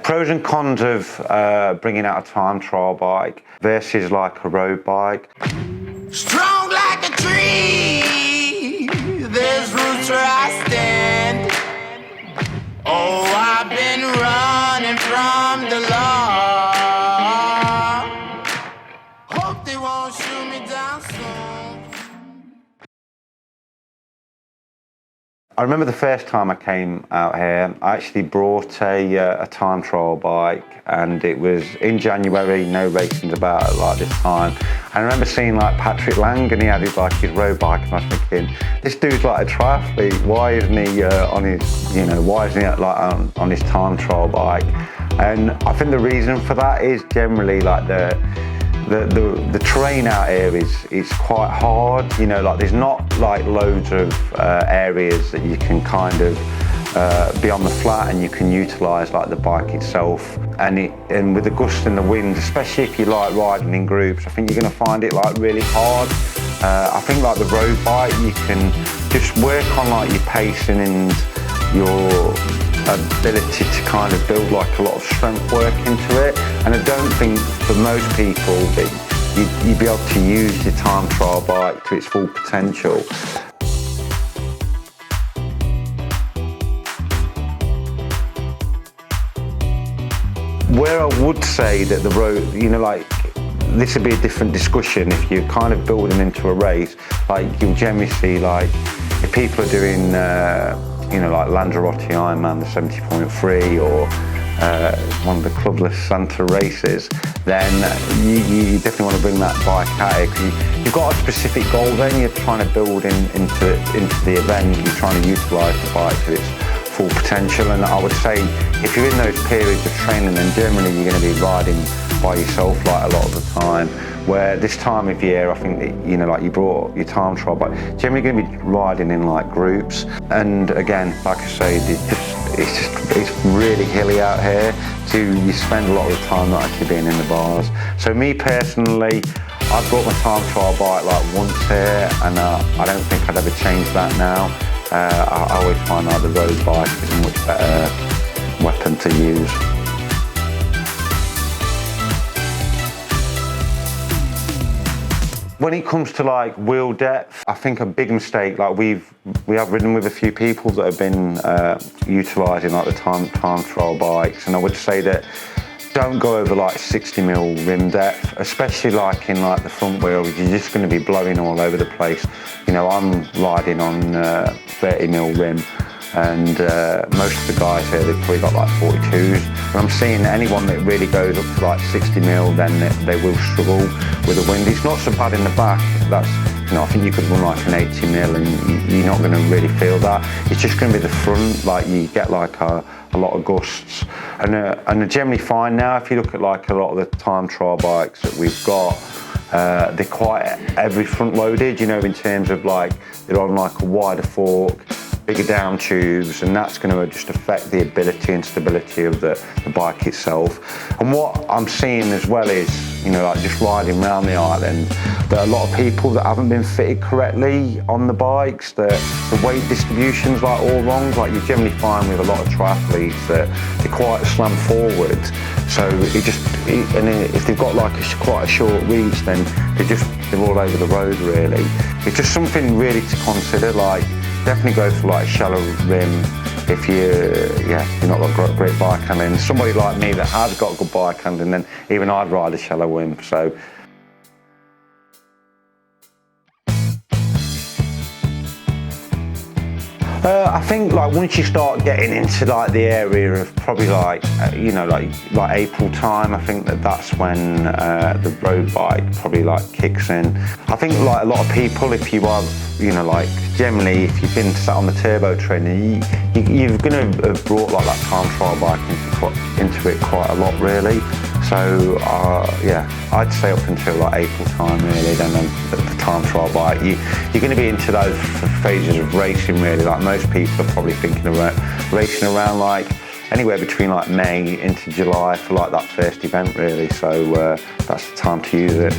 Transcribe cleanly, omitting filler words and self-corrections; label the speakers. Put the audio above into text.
Speaker 1: Pros and cons of bringing out a time trial bike versus like a road bike.
Speaker 2: Strong like a tree, there's roots where I stand. Oh, I've been running from the law. Hope they won't shoot me down soon.
Speaker 1: I remember the first time I came out here, I actually brought a time trial bike, and it was in January, no racing's about like this time. I remember seeing like Patrick Lang, and he had his road bike, and I was thinking, this dude's like a triathlete, why isn't he why isn't he like on his time trial bike? And I think the reason for that is generally like the terrain out here is quite hard, like there's not like loads of areas that you can kind of be on the flat and you can utilise like the bike itself. And with the gust and the wind, especially if you like riding in groups, I think you're going to find it like really hard. I think like the road bike, you can just work on like your pacing and your ability to kind of build like a lot of strength work into it. And I don't think for most people that you'd be able to use your time trial bike to its full potential. Where I would say that the road, this would be a different discussion if you're kind of building into a race. Like you'll generally see like if people are doing like Lanzarote Ironman, the 70.3, or one of the clubless Santa races, then you definitely want to bring that bike out here, because you've got a specific goal then, you're trying to build into the event, you're trying to utilise the bike to its full potential. And I would say if you're in those periods of training, then generally you're going to be riding by yourself like a lot of the time. Where this time of year, I think that, like you brought your time trial, but generally going to be riding in like groups. And again, like I say, it's really hilly out here, you spend a lot of the time not actually being in the bars. So me personally, I brought my time trial bike like once here, and I don't think I'd ever change that now. I always find that the road bike is a much better weapon to use. When it comes to like wheel depth, I think a big mistake, like we have ridden with a few people that have been utilising like the time trial bikes, and I would say that don't go over like 60mm rim depth, especially like in like the front wheels. You're just going to be blowing all over the place. I'm riding on 30mm rim, and most of the guys here, they've probably got like 42s. And I'm seeing anyone that really goes up to like 60mm, then they will struggle with the wind. It's not so bad in the back. That's, I think you could run like an 80mm and you're not going to really feel that. It's just going to be the front, like you get like a lot of gusts. And they're generally fine now. If you look at like a lot of the time trial bikes that we've got, they're quite heavy front loaded, in terms of like they're on like a wider fork, bigger down tubes, and that's going to just affect the ability and stability of the bike itself. And what I'm seeing as well is, like just riding around the island, that a lot of people that haven't been fitted correctly on the bikes, the weight distribution's like all wrong. Like you generally find with a lot of triathletes that they're quite slammed forward. So and if they've got like quite a short reach, then they're all over the road really. It's just something really to consider. Like definitely go for like shallow rim if you're not got great bike handling. Somebody like me that has got good bike handling, then even I'd ride a shallow rim. So I think like once you start getting into like the area of probably like like April time, I think that's when the road bike probably like kicks in. I think like a lot of people, if you have like generally if you've been sat on the turbo trainer, you're going to have brought like that time trial bike into it quite a lot really. So I'd say up until like April time really, then the time trial bike, you're going to be into those phases of racing really. Like most people are probably thinking about racing around like anywhere between like May into July for like that first event really. So that's the time to use it.